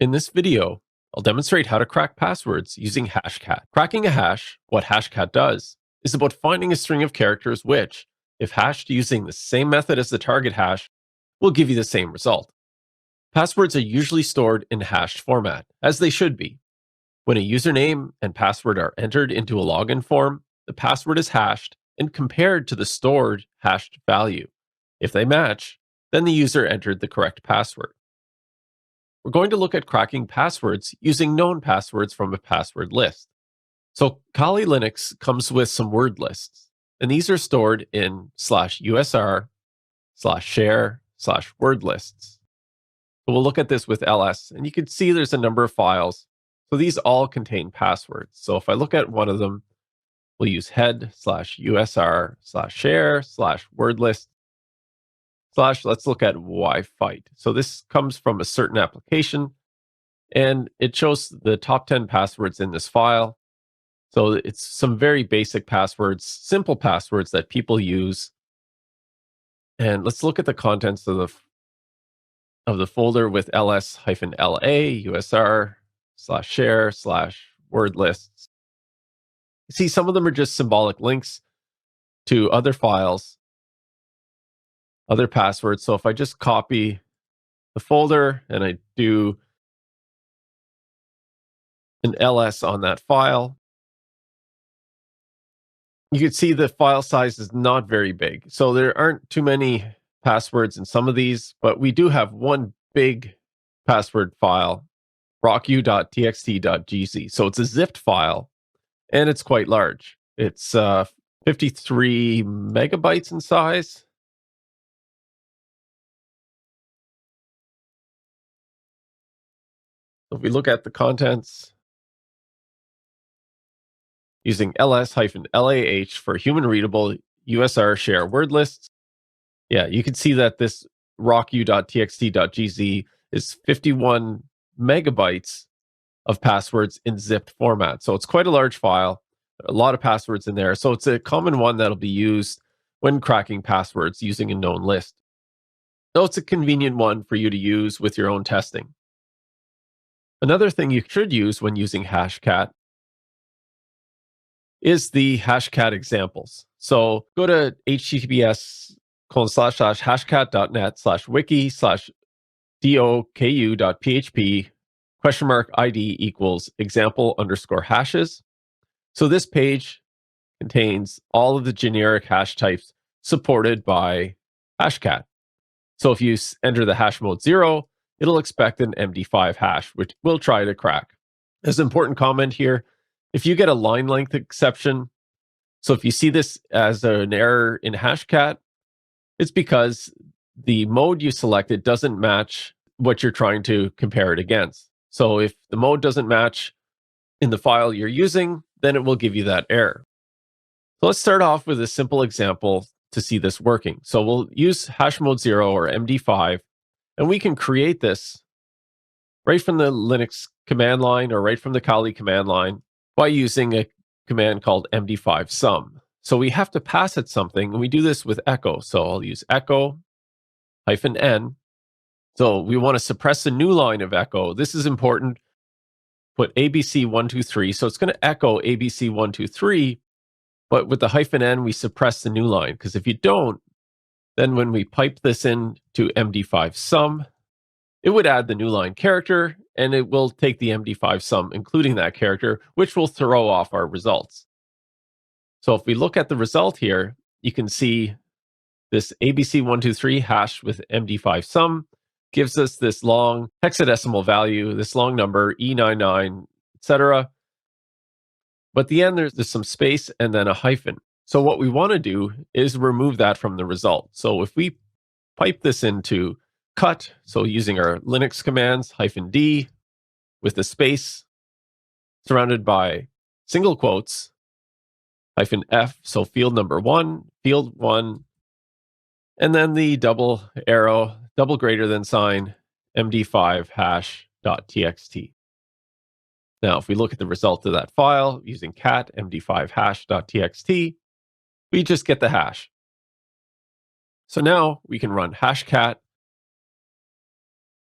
In this video, I'll demonstrate how to crack passwords using HashCat. Cracking a hash, what HashCat does, is about finding a string of characters which, if hashed using the same method as the target hash, will give you the same result. Passwords are usually stored in hashed format, as they should be. When a username and password are entered into a login form, the password is hashed and compared to the stored hashed value. If they match, then the user entered the correct password. We're going to look at cracking passwords using known passwords from a password list. So Kali Linux comes with some word lists, and these are stored in /usr/share/wordlists. So we'll look at this with ls, and you can see there's a number of files. So these all contain passwords. So if I look at one of them, we'll use head/usr/share/wordlist/ let's look at why fight. So this comes from a certain application, and it shows the top 10 passwords in this file. So it's some very basic passwords, simple passwords that people use. And let's look at the contents of the folder with ls-la usr/share/wordlists. You see, some of them are just symbolic links to other files, other passwords. So if I just copy the folder and I do an ls on that file, you can see the file size is not very big. So there aren't too many passwords in some of these, but we do have one big password file, rocku.txt.gz. So it's a zipped file, and it's quite large. It's 53 megabytes in size. If we look at the contents, using ls-lah for human readable USR share word lists, yeah, you can see that this rocku.txt.gz is 51 megabytes of passwords in zipped format. So it's quite a large file, a lot of passwords in there. So it's a common one that'll be used when cracking passwords using a known list. So it's a convenient one for you to use with your own testing. Another thing you should use when using HashCat is the HashCat examples. So go to https://hashcat.net/wiki/doku.php !ID equals example_hashes. So this page contains all of the generic hash types supported by HashCat. So if you enter the hash mode 0, it'll expect an MD5 hash, which we'll try to crack. There's an important comment here. If you get a line length exception, so if you see this as an error in HashCat, it's because the mode you selected doesn't match what you're trying to compare it against. So if the mode doesn't match in the file you're using, then it will give you that error. So let's start off with a simple example to see this working. So we'll use hash mode 0 or MD5, and we can create this right from the Linux command line or right from the Kali command line by using a command called MD5 sum. So we have to pass it something, and we do this with echo. So I'll use echo -n. So we want to suppress a new line of echo. This is important. Put ABC123. So it's going to echo ABC123, but with the -n, we suppress the new line. Because if you don't, then when we pipe this in to MD5 sum, it would add the new line character, and it will take the MD5 sum, including that character, which will throw off our results. So if we look at the result here, you can see this ABC123 hashed with MD5 sum gives us this long hexadecimal value, this long number, E99, etc. But at the end, there's some space and then a hyphen. So what we want to do is remove that from the result. So if we pipe this into cut, so using our Linux commands, -d with the space surrounded by single quotes, -f, so field number 1, field 1, and then the double arrow, double greater than sign, MD5 hash.txt. Now, if we look at the result of that file using cat MD5 hash.txt, we just get the hash. So now we can run hashcat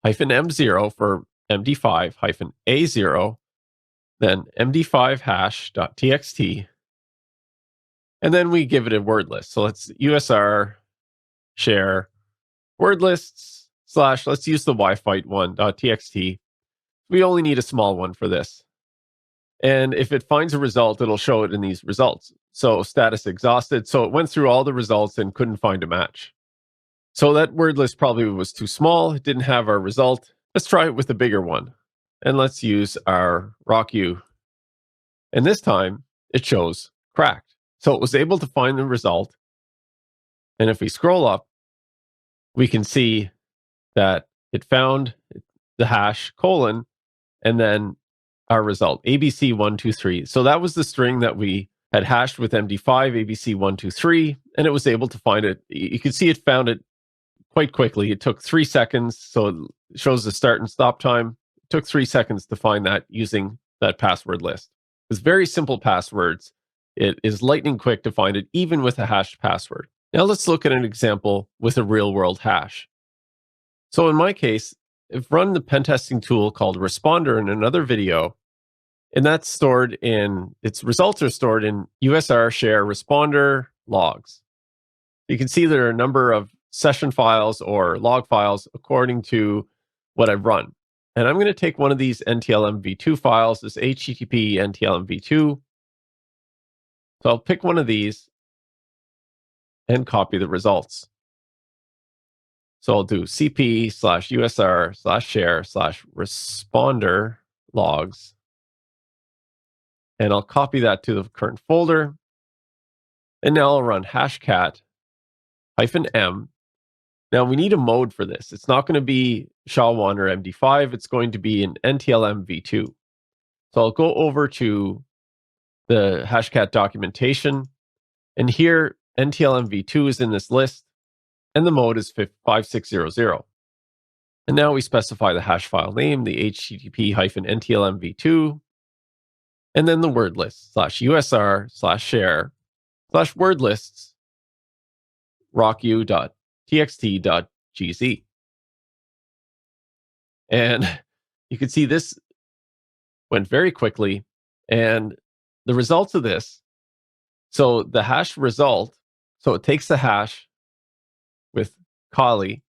-m0 for md5-a0, then md5hash.txt, and then we give it a word list. So let's usr share word lists / let's use the wi-fi1.txt. We only need a small one for this. And if it finds a result, it'll show it in these results. So status exhausted. So it went through all the results and couldn't find a match. So that word list probably was too small. It didn't have our result. Let's try it with a bigger one. And let's use our rocku. And this time it shows cracked. So it was able to find the result. And if we scroll up, we can see that it found the hash : and then our result, ABC123. So that was the string that we had hashed with MD5, ABC123, and it was able to find it. You can see it found it quite quickly. It took 3 seconds, so it shows the start and stop time. It took 3 seconds to find that using that password list. It's very simple passwords. It is lightning quick to find it, even with a hashed password. Now let's look at an example with a real-world hash. So in my case, I've run the pen testing tool called Responder in another video, and that's stored in, its results are stored in USR share responder logs. You can see there are a number of session files or log files according to what I've run. And I'm going to take one of these NTLM-v2 files, this HTTP NTLM-v2. So I'll pick one of these and copy the results. So I'll do cp/usr/share/responder logs. And I'll copy that to the current folder. And now I'll run hashcat -m. Now we need a mode for this. It's not going to be SHA-1 or MD5. It's going to be an NTLM-v2. So I'll go over to the HashCat documentation. And here, NTLM-v2 is in this list. And the mode is 5600. And now we specify the hash file name, the HTTP-NTLM-v2, and then the word list /usr/share/wordlists rocku.txt.gz. And you can see this went very quickly. And the results of this, so the hash result, so it takes the hash with Kali,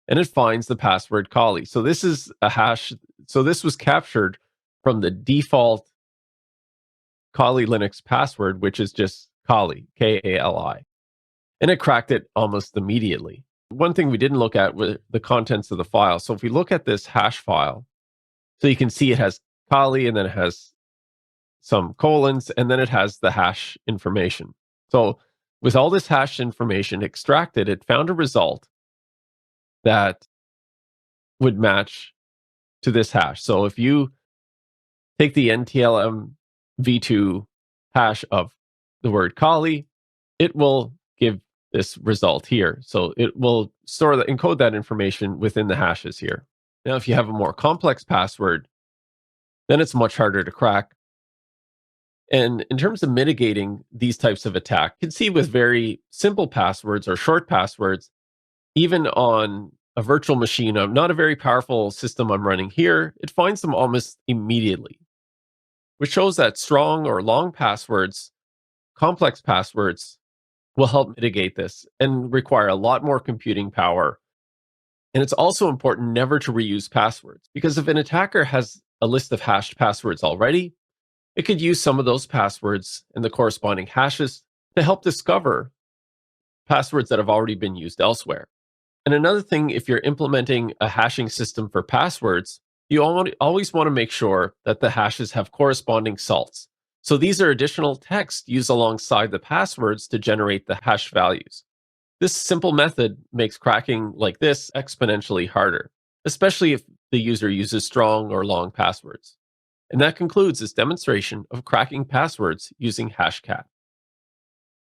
and it finds the password Kali. So this is a hash. So this was captured from the default Kali Linux password, which is just Kali, Kali. And it cracked it almost immediately. One thing we didn't look at were the contents of the file. So if we look at this hash file, so you can see it has Kali, and then it has some colons, and then it has the hash information. So with all this hash information extracted, it found a result that would match to this hash. So if you take the NTLM-v2 hash of the word Kali, it will give this result here. So it will encode that information within the hashes here. Now, if you have a more complex password, then it's much harder to crack. And in terms of mitigating these types of attack, you can see with very simple passwords or short passwords, even on a virtual machine, not a very powerful system I'm running here, it finds them almost immediately, which shows that strong or long passwords, complex passwords, will help mitigate this and require a lot more computing power. And it's also important never to reuse passwords, because if an attacker has a list of hashed passwords already, it could use some of those passwords and the corresponding hashes to help discover passwords that have already been used elsewhere. And another thing, if you're implementing a hashing system for passwords, you always want to make sure that the hashes have corresponding salts. So these are additional text used alongside the passwords to generate the hash values. This simple method makes cracking like this exponentially harder, especially if the user uses strong or long passwords. And that concludes this demonstration of cracking passwords using HashCat.